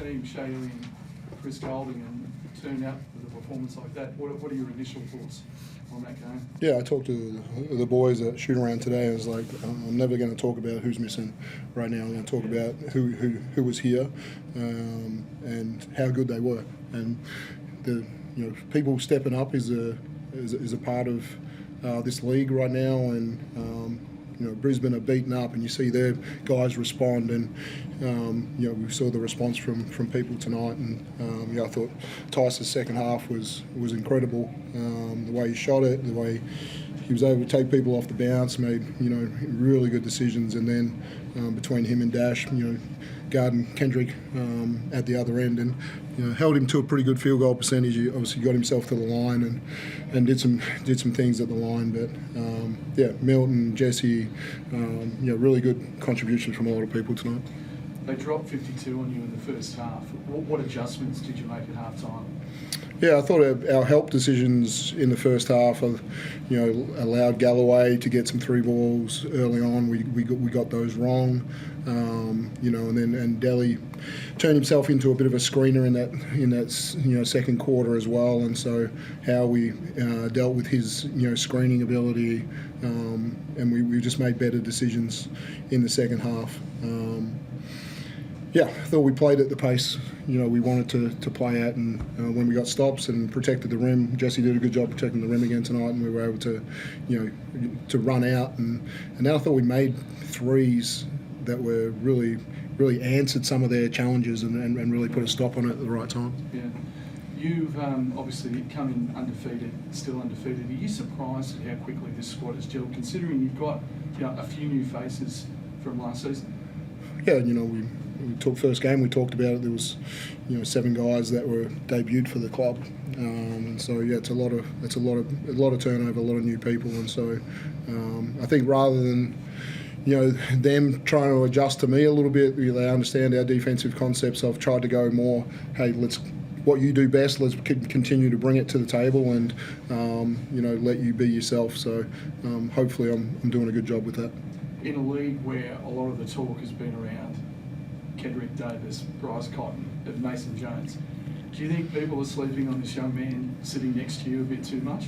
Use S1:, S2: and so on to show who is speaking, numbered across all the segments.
S1: team, Shea and Chris Golding, and turn out with a performance like that. What are your initial thoughts on that game?
S2: Yeah, I talked to the boys at shoot around today. I was like, I'm never going to talk about who's missing right now. I'm going to talk about who was here and how good they were. And people stepping up is a part of this league right now. And Brisbane are beaten up, and you see their guys respond. And we saw the response from people tonight. And I thought Tyson's second half was incredible. The way he shot it, the way he was able to take people off the bounce, made really good decisions. And then between him and Dash, guarding Kendrick at the other end, and held him to a pretty good field goal percentage. He obviously got himself to the line and did some things at the line. But Milton, Jesse, really good contributions from a lot of people tonight.
S1: They dropped 52 on you in the first half. What adjustments did you make at half time?
S2: Yeah, I thought our help decisions in the first half, allowed Galloway to get some three balls early on. We got those wrong, and Delhi turned himself into a bit of a screener in that second quarter as well. And so how we dealt with his screening ability, and we just made better decisions in the second half. I thought we played at the pace we wanted to play at, and when we got stops and protected the rim, Jesse did a good job protecting the rim again tonight, and we were able to run out. And then I thought we made threes that were really answered some of their challenges and really put a stop on it at the right time.
S1: Yeah. You've obviously come in undefeated, still undefeated. Are you surprised at how quickly this squad has gelled, considering you've got a few new faces from last season?
S2: Yeah, we talked first game. We talked about it. There was 7 guys that were debuted for the club, and so it's a lot of turnover, a lot of new people, and so I think rather than them trying to adjust to me a little bit, they understand our defensive concepts. I've tried to go more, hey, what you do best, let's continue to bring it to the table and let you be yourself. So hopefully I'm doing a good job with that.
S1: In a league where a lot of the talk has been around Kendrick Davis, Bryce Cotton, and Mason Jones, do you think people are sleeping on this young man sitting next to you a bit too much?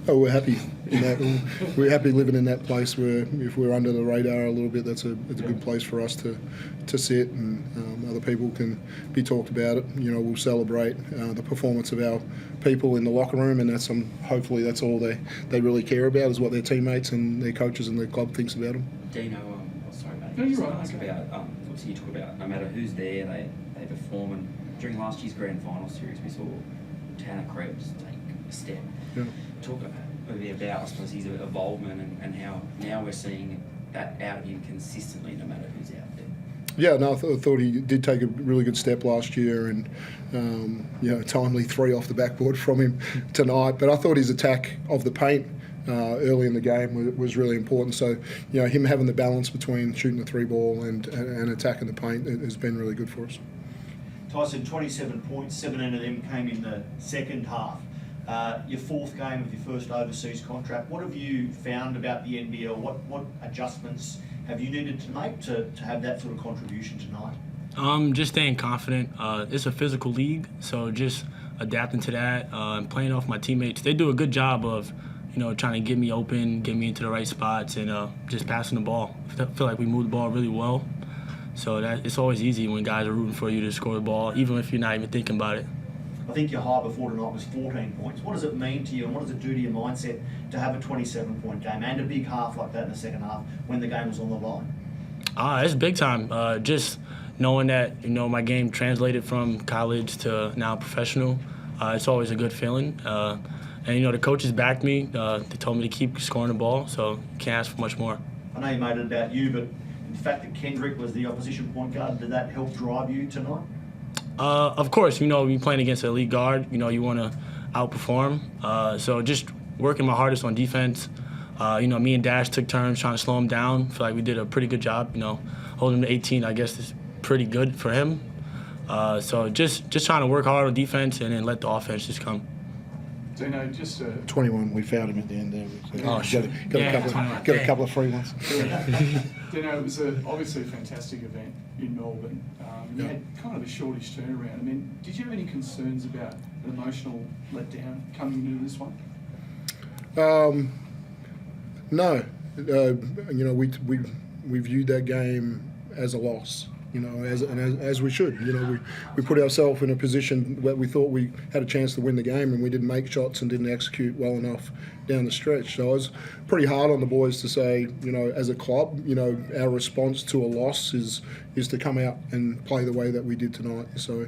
S2: Oh, we're happy in that. We're happy living in that place where if we're under the radar a little bit, it's a good place for us to sit, and other people can be talked about it. We'll celebrate the performance of our people in the locker room, and hopefully that's all they really care about is what their teammates and their coaches and their club thinks about them.
S3: Dino, sorry mate.
S1: No, you're right.
S3: Ask about obviously you talk about no matter who's there, they perform. And during last year's grand final series, we saw Tanner Krebs take a step.
S2: Yeah.
S3: Talk maybe about, I suppose, his involvement and how now we're seeing that out of him consistently, no matter who's out there.
S2: Yeah, no, I thought he did take a really good step last year, and timely 3 off the backboard from him tonight. But I thought his attack of the paint early in the game was really important. So him having the balance between shooting the 3 ball and attacking the paint has been really good for us.
S4: Tyson, 27 points, 17 of them came in the second half. Your 4th game of your first overseas contract. What have you found about the NBL? What adjustments have you needed to make to have that sort of contribution tonight?
S5: Just staying confident. It's a physical league, so just adapting to that and playing off my teammates. They do a good job of, trying to get me open, get me into the right spots, and just passing the ball. I feel like we move the ball really well, so it's always easy when guys are rooting for you to score the ball, even if you're not even thinking about it.
S4: I think your high before tonight was 14 points. What does it mean to you, and what does it do to your mindset to have a 27-point game and a big half like that in the second half when the game was on the line?
S5: It's big time. Just knowing that my game translated from college to now professional, it's always a good feeling. And the coaches backed me. They told me to keep scoring the ball, so can't ask for much more.
S4: I know you made it about you, but the fact that Kendrick was the opposition point guard, did that help drive you tonight?
S5: Of course, you're playing against an elite guard, you want to outperform. So just working my hardest on defense. Me and Dash took turns trying to slow him down. I feel like we did a pretty good job. Holding him to 18, I guess, is pretty good for him. So just trying to work hard on defense and then let the offense just come.
S1: Dino, just
S2: 21, we fouled him at the end there. So
S5: Oh, shit.
S2: got
S5: Yeah,
S2: a couple,
S5: 21.
S2: got a
S5: Dang.
S2: couple of free ones.
S1: Dino, it was obviously a fantastic event in Melbourne. You
S2: Yeah.
S1: had kind of a shortish turnaround. I mean, did you have any concerns about an emotional letdown coming into this one?
S2: No, you know, we viewed that game as a loss. You know, as we should. You know, we put ourselves in a position where we thought we had a chance to win the game, and we didn't make shots and didn't execute well enough down the stretch. So I was pretty hard on the boys to say, you know, as a club, you know, our response to a loss is to come out and play the way that we did tonight. So.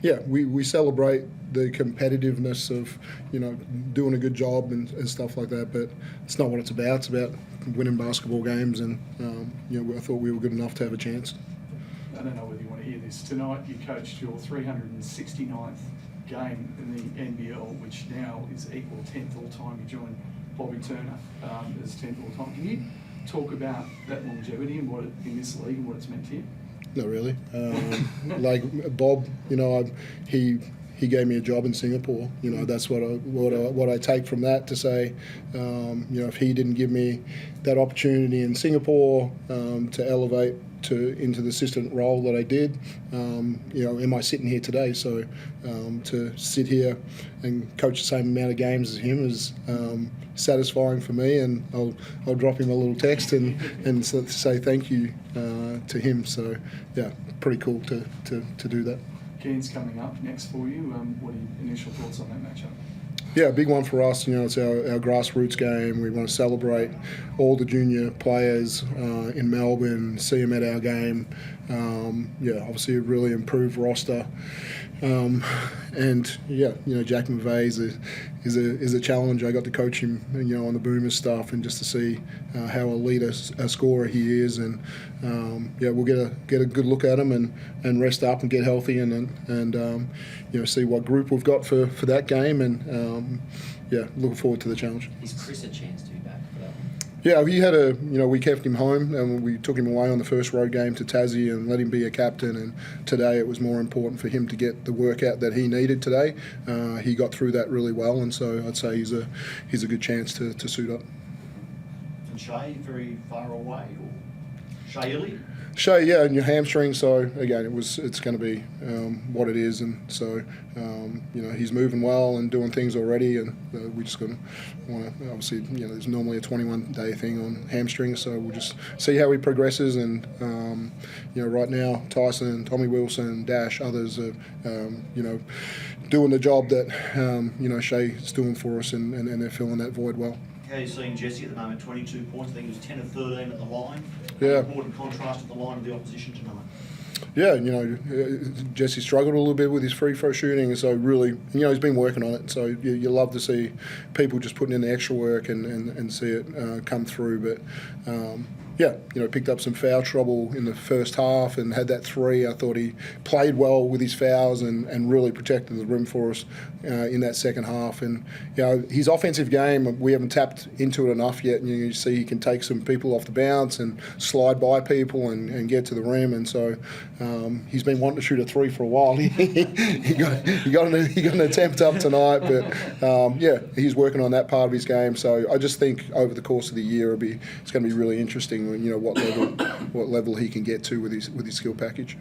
S2: Yeah, we celebrate the competitiveness of, you know, doing a good job and stuff like that, but it's not what it's about. It's about winning basketball games, and you know, I thought we were good enough to have a chance.
S1: I don't know whether you want to hear this. Tonight you coached your 369th game in the NBL, which now is equal 10th all-time. You joined Bobby Turner as 10th all-time. Can you talk about that longevity and what it, in this league and what it's meant to you?
S2: Not really. Like Bob, you know, he gave me a job in Singapore. You know, that's what I take from that to say, you know, if he didn't give me that opportunity in Singapore to elevate into the assistant role that I did, you know, am I sitting here today? So to sit here and coach the same amount of games as him is satisfying for me, and I'll drop him a little text and say thank you to him. So yeah, pretty cool to do that.
S1: Cairns coming up next for you. What are your initial thoughts on that matchup?
S2: Yeah, big one for us. You know, it's our grassroots game. We want to celebrate all the junior players in Melbourne, see them at our game. Yeah, obviously a really improved roster. And yeah, you know, Jack McVeigh is a challenge. I got to coach him, you know, on the Boomers stuff, and just to see how elite a scorer he is. And yeah, we'll get a good look at him and rest up and get healthy and you know, see what group we've got for that game. And yeah, looking forward to the challenge.
S3: Is Chris a chance to be back for that one?
S2: Yeah, we kept him home and we took him away on the first road game to Tassie and let him be a captain. And today it was more important for him to get the workout that he needed today. He got through that really well, and so I'd say he's a good chance to suit up.
S4: And Shay, very far away, or Shay Illy?
S2: Shay, yeah, and your hamstring. So again, it's going to be what it is, and so you know, he's moving well and doing things already, and we just going to want to obviously, you know, there's normally a 21-day thing on hamstrings, so we'll just see how he progresses. And you know, right now Tyson, Tommy Wilson, Dash, others are you know, doing the job that you know, Shay is doing for us, and they're filling that void well.
S4: How are you seeing Jesse at the moment? 22 points. I think he was 10 of 13 at the line.
S2: Yeah.
S4: Important contrast at the line of the opposition tonight.
S2: Yeah, you know, Jesse struggled a little bit with his free throw shooting, and so really, you know, he's been working on it. So you love to see people just putting in the extra work and see it come through. But yeah, you know, picked up some foul trouble in the first half and had that three. I thought he played well with his fouls and really protected the rim for us in that second half. And, you know, his offensive game, we haven't tapped into it enough yet. And you see he can take some people off the bounce and slide by people and get to the rim. And so he's been wanting to shoot a three for a while. he got an attempt up tonight, but yeah, he's working on that part of his game. So I just think over the course of the year, it's going to be really interesting. You know, what level he can get to with his skill package.